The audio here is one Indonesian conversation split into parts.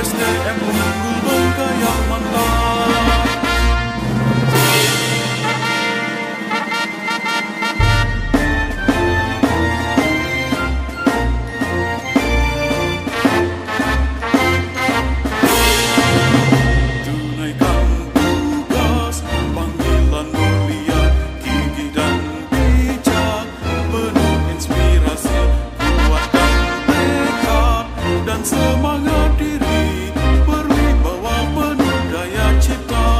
SDM unggul bergaya mantap. Tunaikan tugas panggilan mulia, gigih dan bijak, penuh inspirasi, kuatkan tekad dan semangat diri, berwibawa penuh daya cipta.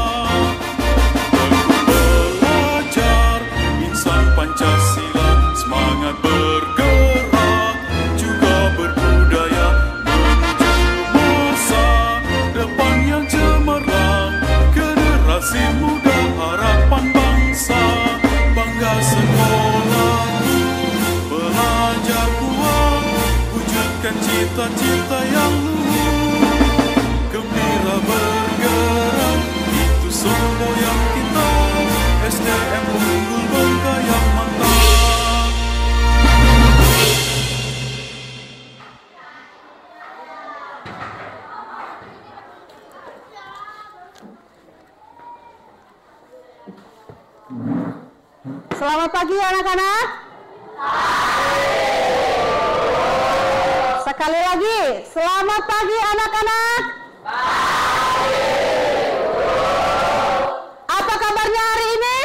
Tekun belajar, insan Pancasila, semangat bergerak, juga berbudaya, menuju masa depan yang cemerlang. Generasi muda harapan bangsa, bangga sekolahku, belajar kuat, wujudkan cita-cita yang luhur. Gembira bergerak, itu semboyan kita, SDM unggul bergaya mantap. Selamat pagi anak-anak. Sekali lagi, selamat pagi anak-anak. Apa kabarnya hari ini?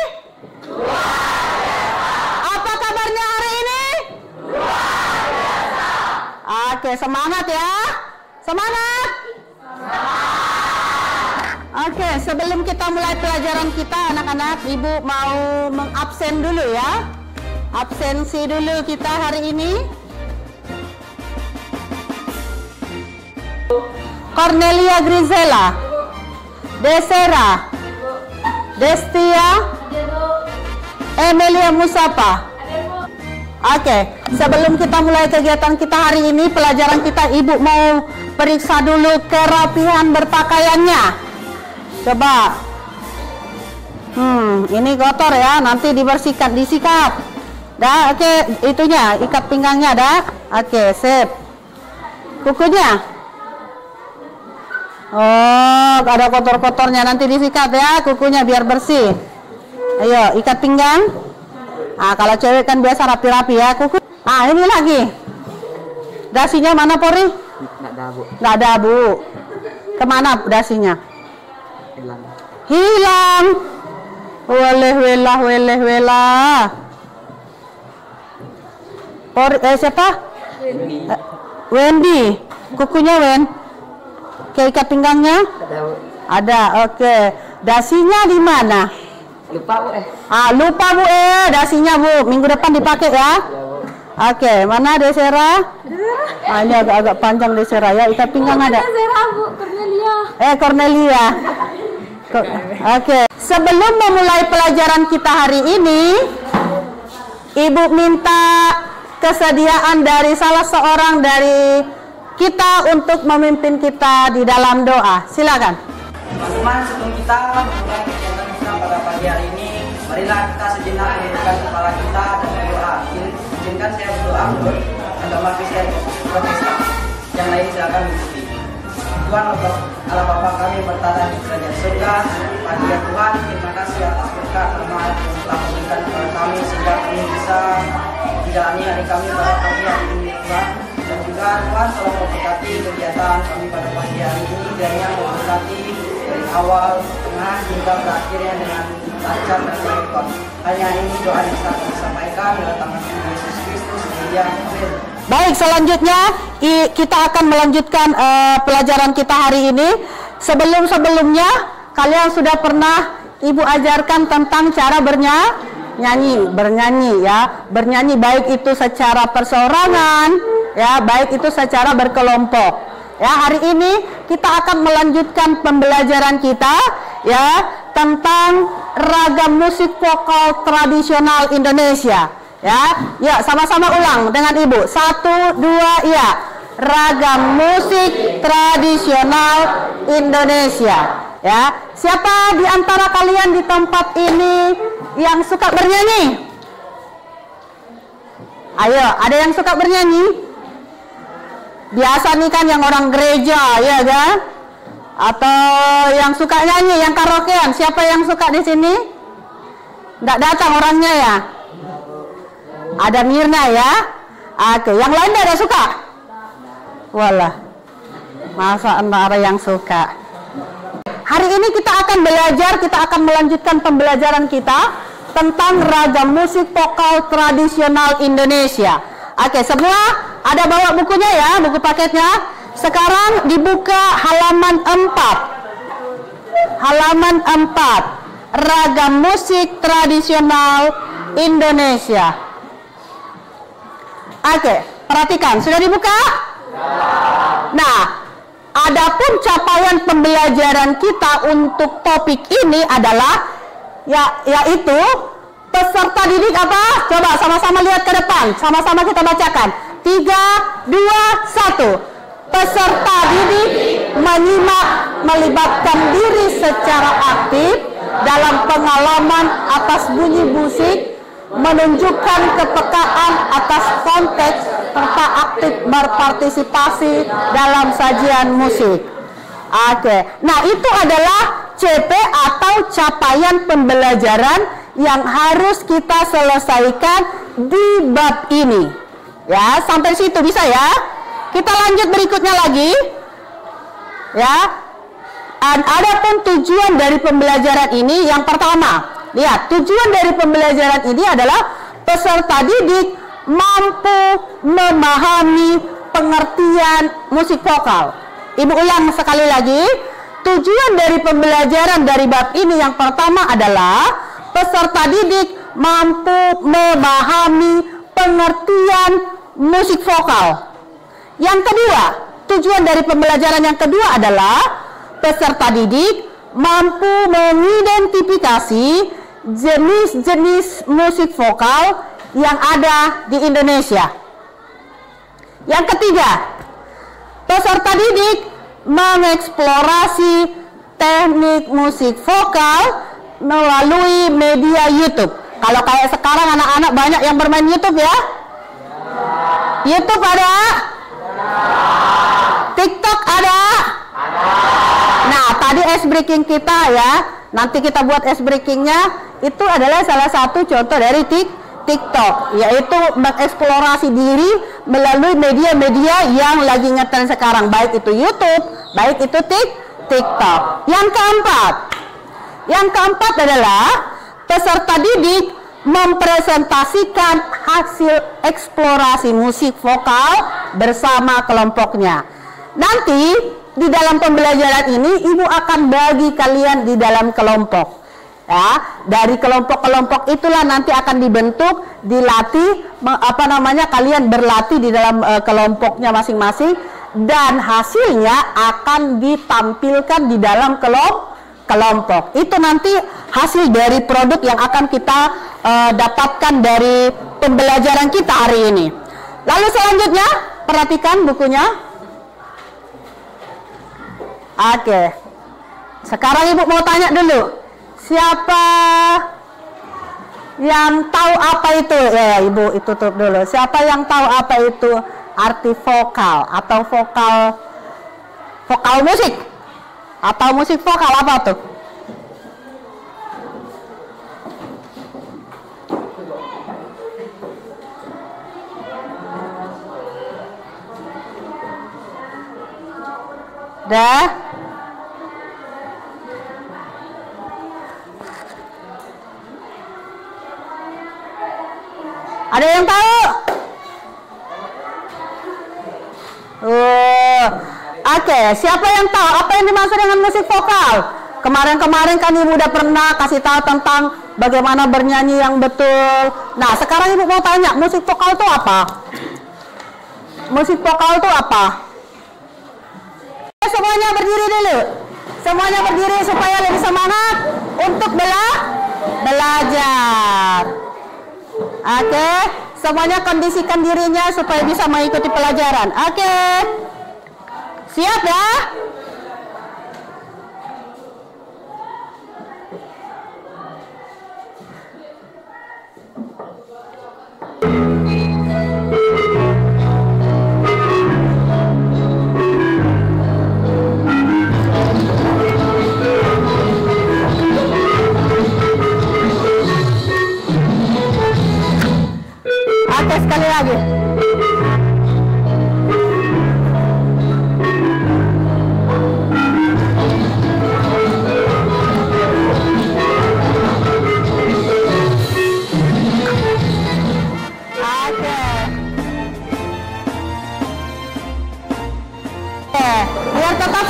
Apa kabarnya hari ini? Oke, semangat ya. Semangat. Oke, sebelum kita mulai pelajaran kita anak-anak, Ibu mau mengabsen dulu ya. Absensi dulu kita hari ini. Cornelia Grizela, Desera, Destia, Emilia Musapa. Oke, sebelum kita mulai kegiatan kita hari ini, pelajaran kita, Ibu mau periksa dulu kerapihan berpakaiannya. Coba. Ini kotor ya, nanti dibersihkan, disikat. Dah, oke, itunya, ikat pinggangnya dah. Oke, sip. Kukunya. Oh, ada kotor-kotornya, nanti disikat ya, kukunya biar bersih. Ayo, ikat pinggang. Ah, kalau cewek kan biasa rapi-rapi ya, kuku. Ah, ini lagi. Dasinya mana, Pori? Nggak ada, Bu. Nggak ada, Bu. Kemana dasinya? Hilang. Hilang. Weleh welah. Siapa? Wendy. Kukunya Wen. Oke, ikat pinggangnya? Ada, Bu. Ada, oke. Dasinya di mana? Lupa, Bu. Lupa, Bu. Dasinya, Bu. Minggu depan dipakai ya. Ya, Bu. Oke, mana Desera? Ini agak-agak panjang Desera ya. Ikat pinggang ada. Desera, Bu. Cornelia. Cornelia. Oke, sebelum memulai pelajaran kita hari ini, Ibu minta kesediaan dari salah seorang dari kita untuk memimpin kita di dalam doa. Silakan. Teman-teman, sebelum kita memulai kegiatan kita pada pagi hari ini, marilah kita sejenak menundukkan kepala kita dan berdoa. Izinkan saya berdoa menurut agama Kristen Protestan. Yang lain silakan mengikuti. Tuhan Allah Bapa kami bertata di kerajaan surga. Pagi ya Tuhan, terima kasih atas berkat rahmat yang telah memberikan kepada kami sehingga kami bisa menjalani hari kami pada pagi hari ini Tuhan. Dan juga Tuhan telah memberkati kegiatan kami pada pagi hari ini, kiranya memberkati dari awal, tengah hingga berakhirnya dengan lancar dan baik Tuhan. Hanya ini doa yang bisa kami sampaikan dalam tangan Yesus Kristus. Amin. Baik, selanjutnya kita akan melanjutkan pelajaran kita hari ini. Sebelumnya kalian sudah pernah Ibu ajarkan tentang cara bernyanyi ya, bernyanyi baik itu secara perseorangan ya, baik itu secara berkelompok ya. Hari ini kita akan melanjutkan pembelajaran kita ya tentang ragam musik vokal tradisional Indonesia. Ya, sama-sama ulang dengan Ibu. 1, 2, ya. Ragam musik tradisional Indonesia. Ya, siapa di antara kalian di tempat ini yang suka bernyanyi? Ayo, ada yang suka bernyanyi? Biasa nih kan yang orang gereja, ya kan? Atau yang suka nyanyi, yang karaokean? Siapa yang suka di sini? Nggak datang orangnya ya? Ada Mirna ya? Oke, yang lain nggak ada suka? Walah, masa ada yang suka? Hari ini kita akan belajar, kita akan melanjutkan pembelajaran kita tentang ragam musik vokal tradisional Indonesia. Oke, semua ada bawa bukunya ya, buku paketnya. Sekarang dibuka halaman 4. Halaman 4. Ragam musik tradisional Indonesia. Oke, perhatikan, sudah dibuka? Nah, adapun capaian pembelajaran kita untuk topik ini adalah yaitu peserta didik apa? Coba sama-sama lihat ke depan, sama-sama kita bacakan. 3, 2, 1. Peserta didik menyimak, melibatkan diri secara aktif dalam pengalaman atas bunyi musik, menunjukkan kepekaan atas konteks serta aktif berpartisipasi dalam sajian musik. Oke, nah itu adalah CP atau capaian pembelajaran yang harus kita selesaikan di bab ini. Ya, sampai situ bisa ya. Kita lanjut berikutnya lagi. Ya. Adapun tujuan dari pembelajaran ini yang pertama, lihat, tujuan dari pembelajaran ini adalah peserta didik mampu memahami pengertian musik vokal. Ibu ulang sekali lagi, tujuan dari pembelajaran dari bab ini yang pertama adalah peserta didik mampu memahami pengertian musik vokal. Yang kedua, tujuan dari pembelajaran yang kedua adalah peserta didik mampu mengidentifikasi jenis-jenis musik vokal yang ada di Indonesia. Yang ketiga, peserta didik mengeksplorasi teknik musik vokal melalui media YouTube. Kalau kayak sekarang anak-anak banyak yang bermain YouTube ya? YouTube ada? TikTok ada? Nah, tadi ice breaking kita ya, nanti kita buat ice breakingnya, itu adalah salah satu contoh dari TikTok, yaitu mengeksplorasi diri melalui media-media yang lagi ngetren sekarang, baik itu YouTube, baik itu TikTok. Yang keempat adalah peserta didik mempresentasikan hasil eksplorasi musik vokal bersama kelompoknya. Nanti di dalam pembelajaran ini ibu akan bagi kalian di dalam kelompok. Ya, dari kelompok-kelompok itulah nanti akan dibentuk, dilatih, kalian berlatih di dalam kelompoknya masing-masing, dan hasilnya akan ditampilkan di dalam kelompok. Itu nanti hasil dari produk yang akan kita dapatkan dari pembelajaran kita hari ini. Lalu selanjutnya, perhatikan bukunya. Oke. Sekarang ibu mau tanya dulu. Siapa yang tahu apa itu? Ya, ibu itu tutup dulu. Siapa yang tahu apa itu arti vokal atau vokal musik? Atau musik vokal apa tuh? Dah? Ada yang tahu? Oke, siapa yang tahu apa yang dimaksud dengan musik vokal? Kemarin-kemarin kan ibu udah pernah kasih tahu tentang bagaimana bernyanyi yang betul. Nah, sekarang ibu mau tanya, musik vokal itu apa? Musik vokal itu apa? Semuanya berdiri dulu. Semuanya berdiri supaya lebih semangat untuk belajar. Oke, semuanya kondisikan dirinya supaya bisa mengikuti pelajaran. Oke, siap ya? tetap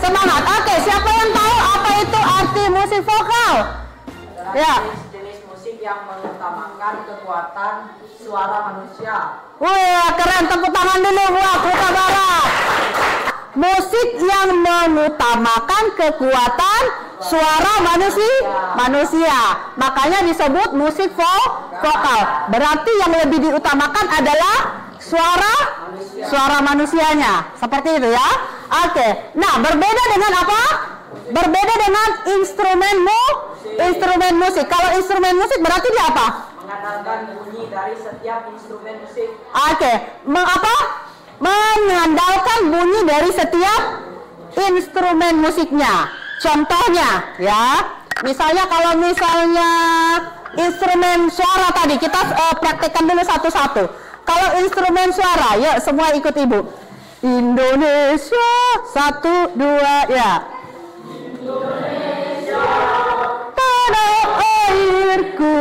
semangat. Oke, siapa yang tahu apa itu arti musik vokal? Ya. Jenis musik yang mengutamakan kekuatan suara manusia. Wih, keren. Tepuk tangan dulu buat Huta Barat. Musik yang mengutamakan kekuatan suara manusia. Makanya disebut musik vokal. Berarti yang lebih diutamakan adalah suara manusianya. Seperti itu ya. Oke. Nah, berbeda dengan apa? Berbeda dengan instrumen musik. Kalau instrumen musik berarti dia apa? Mengandalkan bunyi dari setiap instrumen musik. Oke. Mengandalkan bunyi dari setiap instrumen musiknya. Contohnya ya, misalnya kalau instrumen suara tadi kita praktekkan dulu satu-satu. Kalau instrumen suara, yuk semua ikut ibu. Indonesia, 1, 2 ya. Indonesia, tanah airku,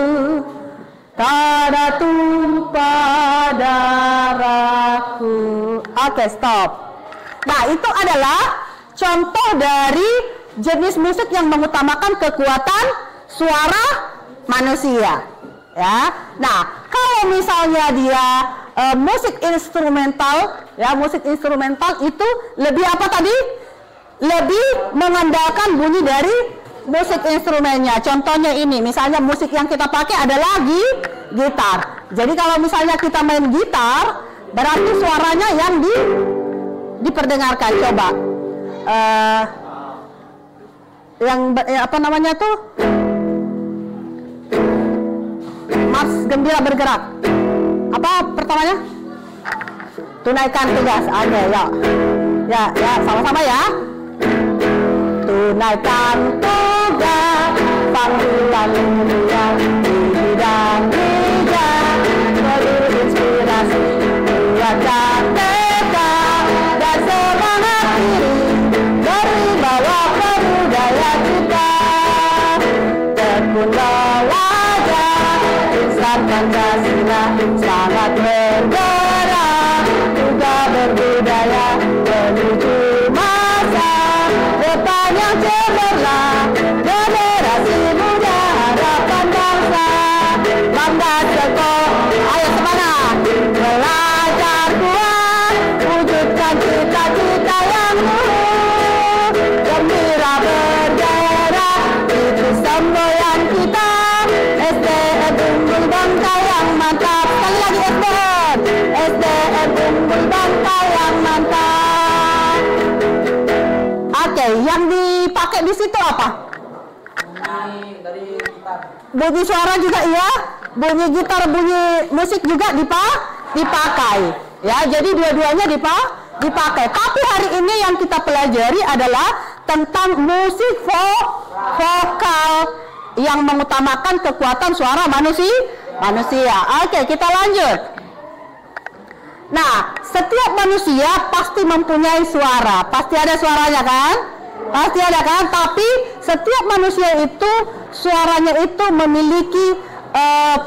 tanah tumpah darahku. Oke, stop. Nah, itu adalah contoh dari jenis musik yang mengutamakan kekuatan suara manusia. Ya. Nah, kalau misalnya dia musik instrumental, ya musik instrumental itu lebih apa tadi? Lebih mengandalkan bunyi dari musik instrumennya. Contohnya ini, misalnya musik yang kita pakai adalah gitar. Jadi kalau misalnya kita main gitar, berarti suaranya yang diperdengarkan. Coba apa namanya tuh? Mars Gembira Bergerak. Apa pertamanya? Tunaikan tugas. Oke, ya, sama-sama ya. Tunaikan tugas panggilan mulia di bidang bidang berinspirasi buatkan teka dan semangat diri berbawa budaya kita. Tekun belajar insan Pancasila sangat bergerak juga berbudaya menuju masa depan yang cemerlang, generasi muda harapan bangsa. Mandat sekolah, ayo semangat, belajar kuat, wujudkan cita-cita yang luhur, gembira bergerak, itu semboyan kita. SDM unggul bangsa yang mantap. Sekali lagi SDM unggul bangsa yang mantap. Oke, yang dipakai di situ apa? Bunyi dari gitar. Bunyi suara juga iya, bunyi gitar, bunyi musik juga dipakai. Ya, jadi dua-duanya dipakai. Tapi hari ini yang kita pelajari adalah tentang musik vokal yang mengutamakan kekuatan suara manusia. Oke, kita lanjut. Nah, setiap manusia pasti mempunyai suara. Pasti ada suaranya kan? Pasti ada kan? Tapi setiap manusia itu suaranya itu memiliki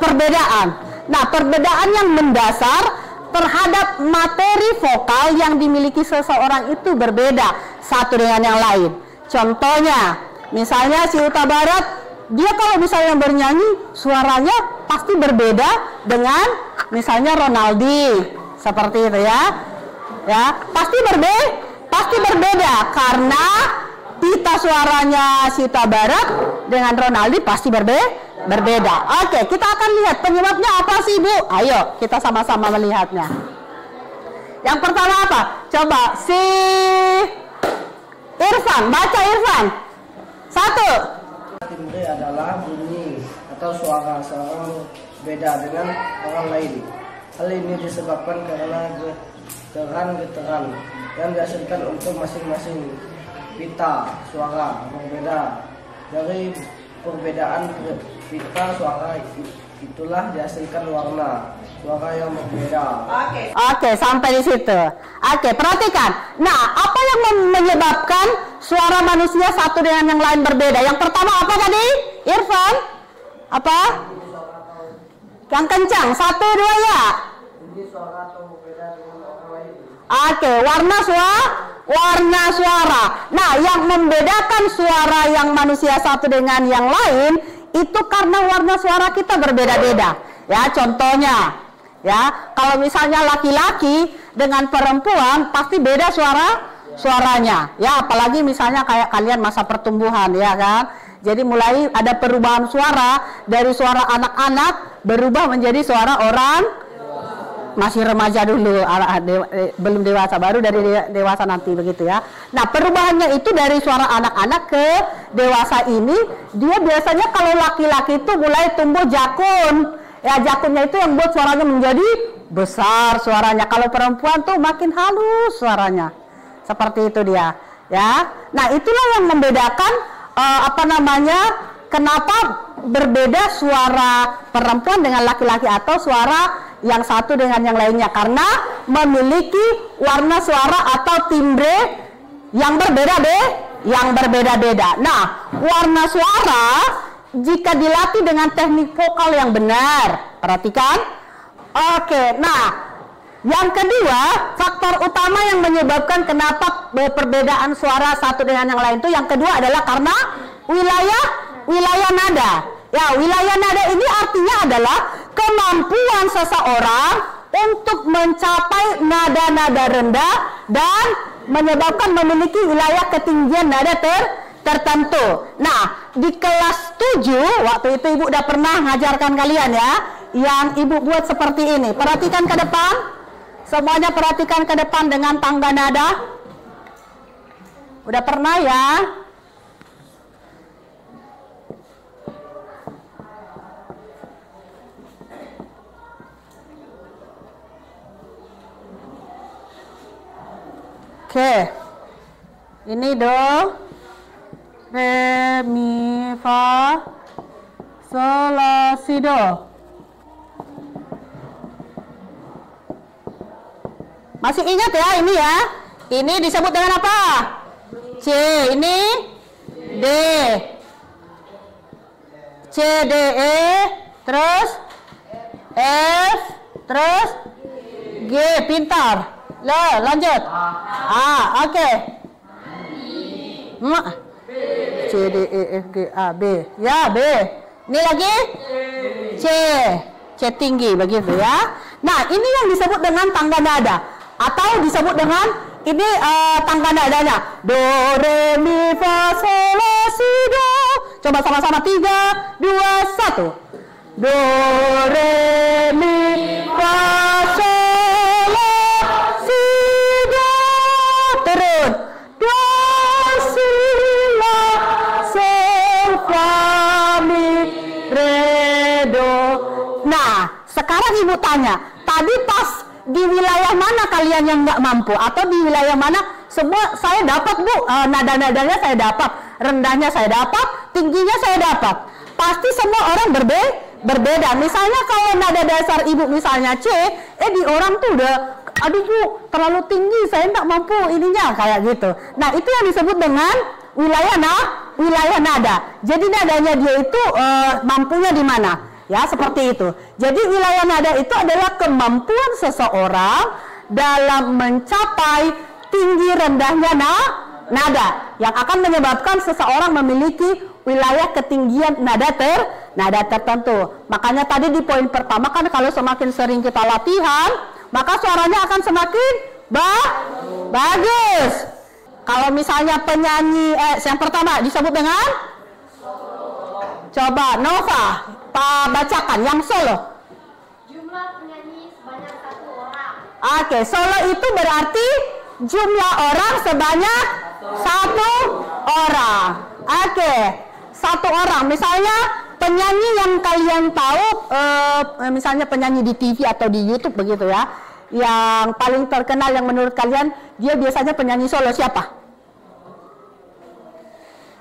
perbedaan. Nah, perbedaan yang mendasar terhadap materi vokal yang dimiliki seseorang itu berbeda satu dengan yang lain. Contohnya, misalnya si Huta Barat, dia kalau misalnya bernyanyi suaranya pasti berbeda dengan misalnya Ronaldi. Seperti itu ya. Ya, pasti berbeda karena pita suaranya si Huta Barat dengan Ronaldi pasti berbeda. Oke, kita akan lihat penyebabnya apa sih, Bu? Ayo, kita sama-sama melihatnya. Yang pertama apa? Coba si Irfan, baca Irfan. 1. Timbre adalah bunyi atau suara seorang beda dengan orang lain. Hal ini disebabkan karena getaran yang dihasilkan untuk masing-masing pita suara berbeda. Dari perbedaan pita suara itulah dihasilkan warna suara yang berbeda. Oke, sampai di situ. Oke, perhatikan. Nah, apa yang menyebabkan suara manusia satu dengan yang lain berbeda? Yang pertama apa tadi? Irfan? Apa? Yang kencang. 1, 2 ya. Oke, warna suara. Nah, yang membedakan suara yang manusia satu dengan yang lain itu karena warna suara kita berbeda-beda. Ya, contohnya, ya, kalau misalnya laki-laki dengan perempuan pasti beda suaranya. Ya, apalagi misalnya kayak kalian masa pertumbuhan, ya kan? Jadi mulai ada perubahan suara dari suara anak-anak berubah menjadi suara orang masih remaja dulu, belum dewasa, baru dari dewasa nanti begitu ya. Nah, perubahannya itu dari suara anak-anak ke dewasa ini, dia biasanya kalau laki-laki itu mulai tumbuh jakun. Ya, jakunnya itu yang buat suaranya menjadi besar suaranya. Kalau perempuan tuh makin halus suaranya. Seperti itu dia, ya. Nah, itulah yang membedakan kenapa berbeda suara perempuan dengan laki-laki atau suara yang satu dengan yang lainnya, karena memiliki warna suara atau timbre yang berbeda-beda. Nah, warna suara jika dilatih dengan teknik vokal yang benar, perhatikan. Oke, nah, yang kedua, faktor utama yang menyebabkan kenapa perbedaan suara satu dengan yang lain itu yang kedua adalah karena wilayah nada. Ya, wilayah nada ini artinya adalah kemampuan seseorang untuk mencapai nada-nada rendah dan menyebabkan memiliki wilayah ketinggian nada tertentu. Nah, di kelas 7 waktu itu Ibu udah pernah ngajarkan kalian ya, yang Ibu buat seperti ini. Perhatikan ke depan. Semuanya perhatikan ke depan dengan tangga nada. Udah pernah ya? Oke. Ini do, re, mi, fa, sol, la, si, do. Masih ingat ya ini ya? Ini disebut dengan apa? C. Ini D. C, D, E. Terus F. Terus G. Pintar. Lanjut. A. Oke. C, D, E, F, G, A, B. Ya, B. Ini lagi C. C tinggi begitu ya. Nah, ini yang disebut dengan tangga nada. Atau disebut dengan ini tangga nadanya do, re, mi, fa, sol, la, si, do. Coba sama-sama 3, 2, 1. Do, re, mi, fa, sol, la, si, do. Turun. Do, si, la, sol, fa, mi, re, do. Nah, sekarang Ibu tanya, tadi pas di wilayah mana kalian yang nggak mampu, atau di wilayah mana semua saya dapat Bu, nada-nadanya saya dapat, rendahnya saya dapat, tingginya saya dapat. Pasti semua orang berbeda. Misalnya kalau nada dasar Ibu misalnya C, di orang tuh udah, aduh Bu, terlalu tinggi, saya nggak mampu ininya, kayak gitu. Nah, itu yang disebut dengan wilayah nada. Jadi nadanya dia itu mampunya di mana? Ya, seperti itu. Jadi wilayah nada itu adalah kemampuan seseorang dalam mencapai tinggi rendahnya nada yang akan menyebabkan seseorang memiliki wilayah ketinggian nada tertentu. Makanya tadi di poin pertama kan kalau semakin sering kita latihan, maka suaranya akan semakin bagus. Kalau misalnya penyanyi yang pertama disebut dengan coba Nova bacakan yang solo. Jumlah penyanyi sebanyak 1 orang. Oke, solo itu berarti jumlah orang sebanyak 1 orang. Oke, 1 orang. Misalnya penyanyi yang kalian tahu, misalnya penyanyi di TV atau di YouTube begitu ya, yang paling terkenal yang menurut kalian dia biasanya penyanyi solo siapa?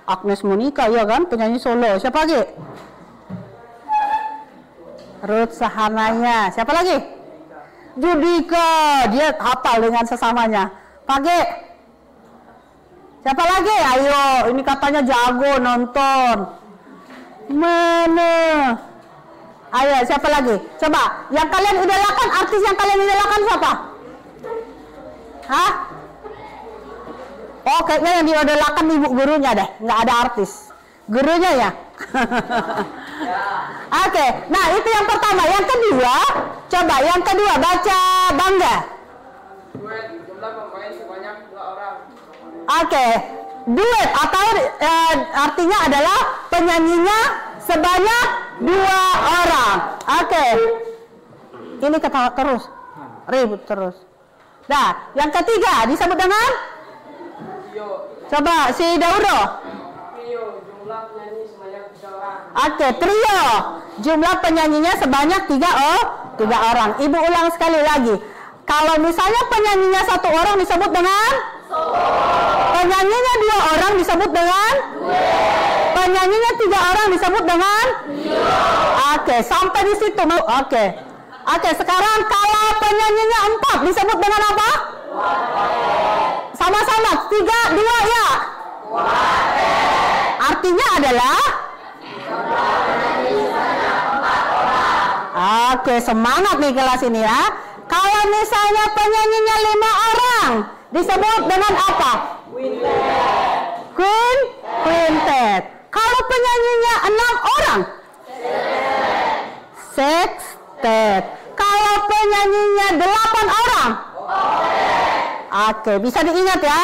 Agnes Monica ya kan, penyanyi solo. Siapa lagi? Ruth Sahanaya. Siapa lagi? Judika. Dia hafal dengan sesamanya. Page. Siapa lagi? Ayo, ini katanya jago nonton. Mana? Ayo, siapa lagi? Coba, yang kalian idolakan, artis yang kalian idolakan siapa? Hah? Oh, kayaknya yang diodolakan ibu gurunya deh, nggak ada artis. Gurunya ya? Oke, nah itu yang pertama. Yang kedua, coba yang kedua baca bangga. Jumlah pemain sebanyak 2 orang. Oke, duet atau artinya adalah penyanyinya sebanyak 2 orang. Oke, ini ketawa terus, ribut terus. Nah, yang ketiga disebut dengan? Coba si Dauro. Trio, jumlah penyanyi sebanyak 3 orang. Oke, trio. Jumlah penyanyinya sebanyak 3 orang. Ibu ulang sekali lagi. Kalau misalnya penyanyinya 1 orang disebut dengan? Penyanyinya 2 orang disebut dengan? Penyanyinya 3 orang disebut dengan? Oke, sampai di situ. Oke, sekarang kalau penyanyinya 4 disebut dengan apa? Sama-sama, 3, 2 ya. Artinya adalah? Oke, semangat nih kelas ini ya. Kalau misalnya penyanyinya 5 orang disebut dengan apa? Quintet. Kalau penyanyinya 6 orang? Sextet. Kalau penyanyinya 8 orang? Oke, bisa diingat ya.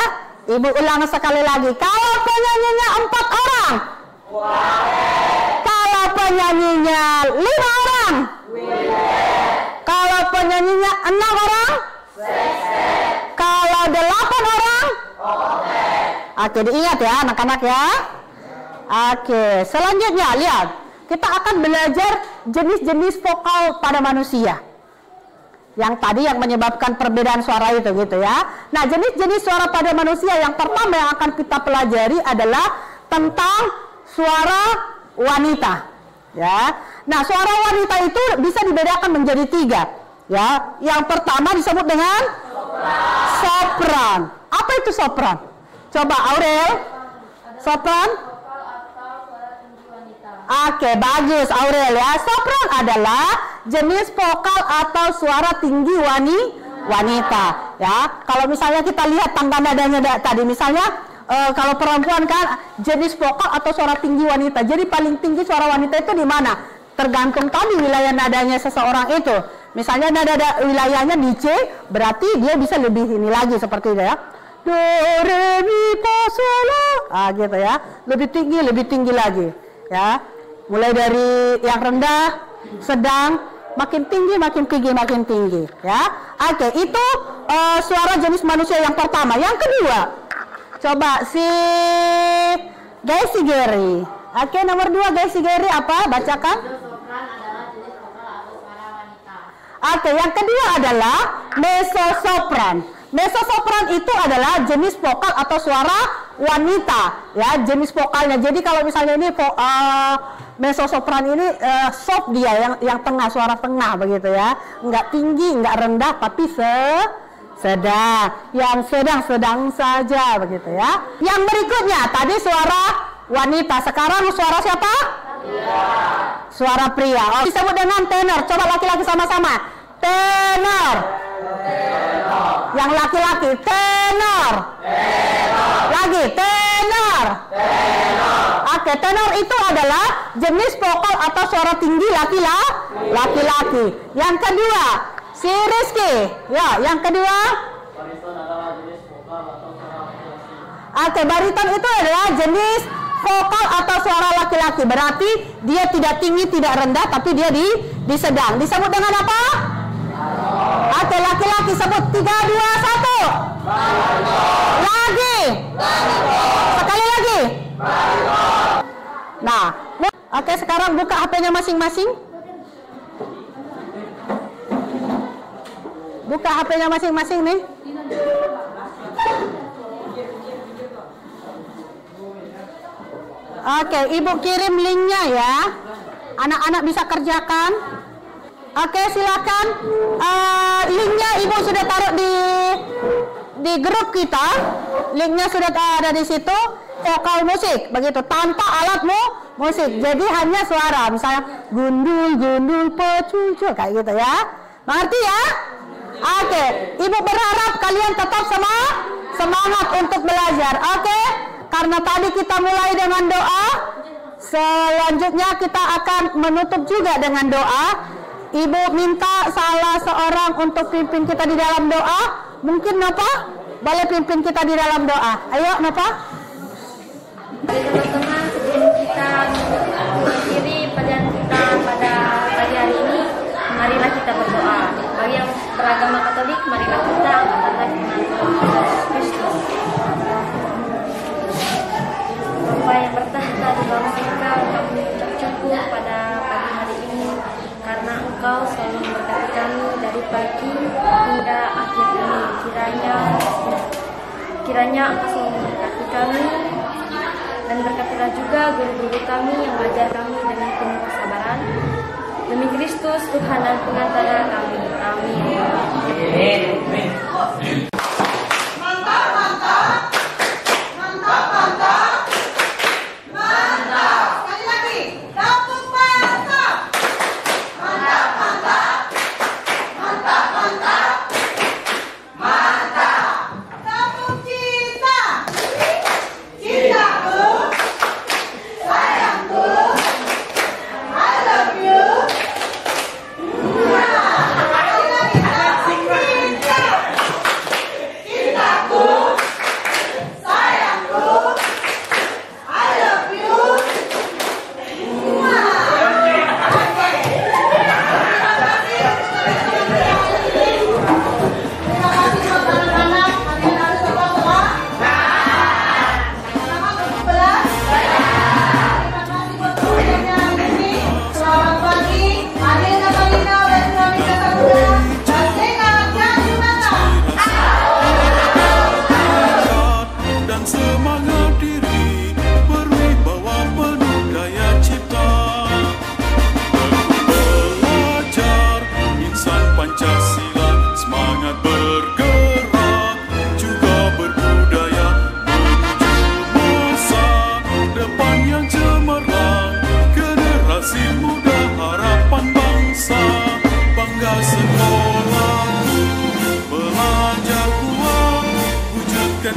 Ibu ulang sekali lagi. Kalau penyanyinya 4 orang? Kalau penyanyinya 5 orang? Kalau penyanyinya 6 orang? Kalau 8 orang? Oke, diingat ya anak-anak ya. Oke, selanjutnya lihat. Kita akan belajar jenis-jenis vokal pada manusia. Yang tadi yang menyebabkan perbedaan suara itu gitu ya. Nah, jenis-jenis suara pada manusia yang pertama yang akan kita pelajari adalah tentang suara wanita. Ya. Nah, suara wanita itu bisa dibedakan menjadi 3. Ya, yang pertama disebut dengan sopran. Apa itu sopran? Coba Aurel. Sopran? Oke, bagus Aurel ya. Sopran adalah jenis vokal atau suara tinggi wanita ya. Kalau misalnya kita lihat tangga nadanya tadi, misalnya kalau perempuan kan jenis vokal atau suara tinggi wanita. Jadi paling tinggi suara wanita itu di mana? Tergantung tadi wilayah nadanya seseorang itu. Misalnya nada wilayahnya di C, berarti dia bisa lebih ini lagi seperti itu ya. Do, re, mi, fa, sol, la. Gitu ya. Lebih tinggi lagi ya. Mulai dari yang rendah, sedang, makin tinggi ya. Oke, itu suara jenis manusia yang pertama. Yang kedua, coba si Gaisi Geri. Oke, nomor 2 Gaisi Geri apa? Bacakan. Sopran adalah jenis vokal atau suara wanita. Oke, yang kedua adalah mezzo-sopran. Mezzo-sopran itu adalah jenis vokal atau suara wanita ya, jenis vokalnya. Jadi kalau misalnya ini mezzo-sopran ini soft dia, yang tengah, suara tengah begitu ya. Enggak tinggi, enggak rendah, tapi sedang. Yang sedang saja begitu ya. Yang berikutnya tadi suara wanita, sekarang suara siapa? Suara pria. Oh, disebut dengan tenor. Coba laki-laki sama-sama. Tenor. Yang laki-laki tenor. Lagi tenor. Oke, tenor itu adalah jenis vokal atau suara tinggi laki-laki. Yang kedua, si Rizky. Ya, yang kedua. Bariton adalah jenis vokal atau suara laki-laki. Oke, bariton itu adalah jenis vokal atau suara laki-laki. Berarti dia tidak tinggi, tidak rendah, tapi dia di sedang. Disebut dengan apa? Oke, laki-laki sebut 3, 2, 1. Lagi. Sekali lagi. Nah, oke, sekarang buka HP-nya masing-masing. Buka HP-nya masing-masing nih. Oke, ibu kirim linknya ya. Anak-anak bisa kerjakan. Oke, silakan. Linknya ibu sudah taruh di grup kita. Linknya sudah ada di situ. Vokal musik, begitu, tanpa alat musik. Jadi hanya suara. Misalnya gundul, pecucuk, kayak gitu ya. Mengerti ya? Oke, Ibu berharap kalian tetap semangat untuk belajar. Oke, karena tadi kita mulai dengan doa, selanjutnya kita akan menutup juga dengan doa. Ibu minta salah seorang untuk pimpin kita di dalam doa. Mungkin Nova boleh pimpin kita di dalam doa. Ayo Nova. Teman-teman, sebelum kita mengakhiri pelajaran kita pada pagi hari ini, marilah kita berdoa. Bagi yang beragama Katolik, marilah kita angkat tangan dengan Tuhan Yesus Kristus. Bapa yang bertahta di bawah surga, kami mengucap syukur pada pagi hari ini karena Engkau selalu memberkati kami dari pagi hingga akhir ini. Kiranya Engkau selalu memberkati kami. Dan berkatilah juga guru-guru kami yang mengajar kami dengan penuh kesabaran. Demi Kristus, Tuhan dan Pengantara kami. Amin. Mantap, mantap. Mantap, mantap. Mantap. Sekali lagi. Kampung mantap. Mantap, mantap. Mantap, mantap. Mantap. Kampung cinta. Cintaku. Sayangku. I love you.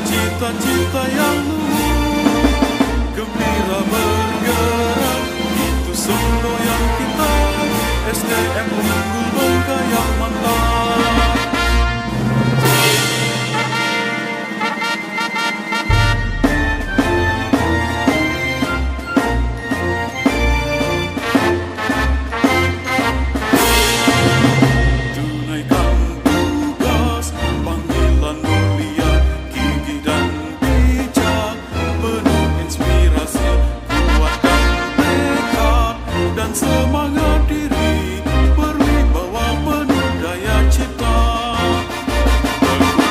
Cita-cita yang luhur, gembira bergerak, itu semboyan kita. SDM unggul bangga yang mantap. Tunaikan tugas, panggilan mulia, gigih dan bijak, penuh inspirasi, kuatkan tekad dan semangat diri, berwibawa penuh daya cipta.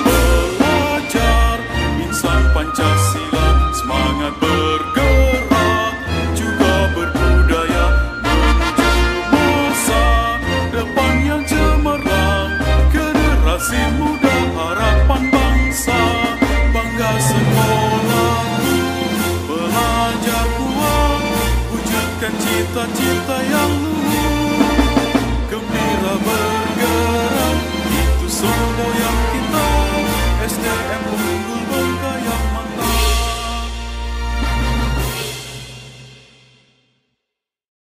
Belajar insan Pancasila, semangat bergerak, juga berbudaya, menuju masa depan yang cemerlang, generasi muda harapan bangsa, bangga sekolahku, belajar kuat, wujudkan cita-cita yang luhur.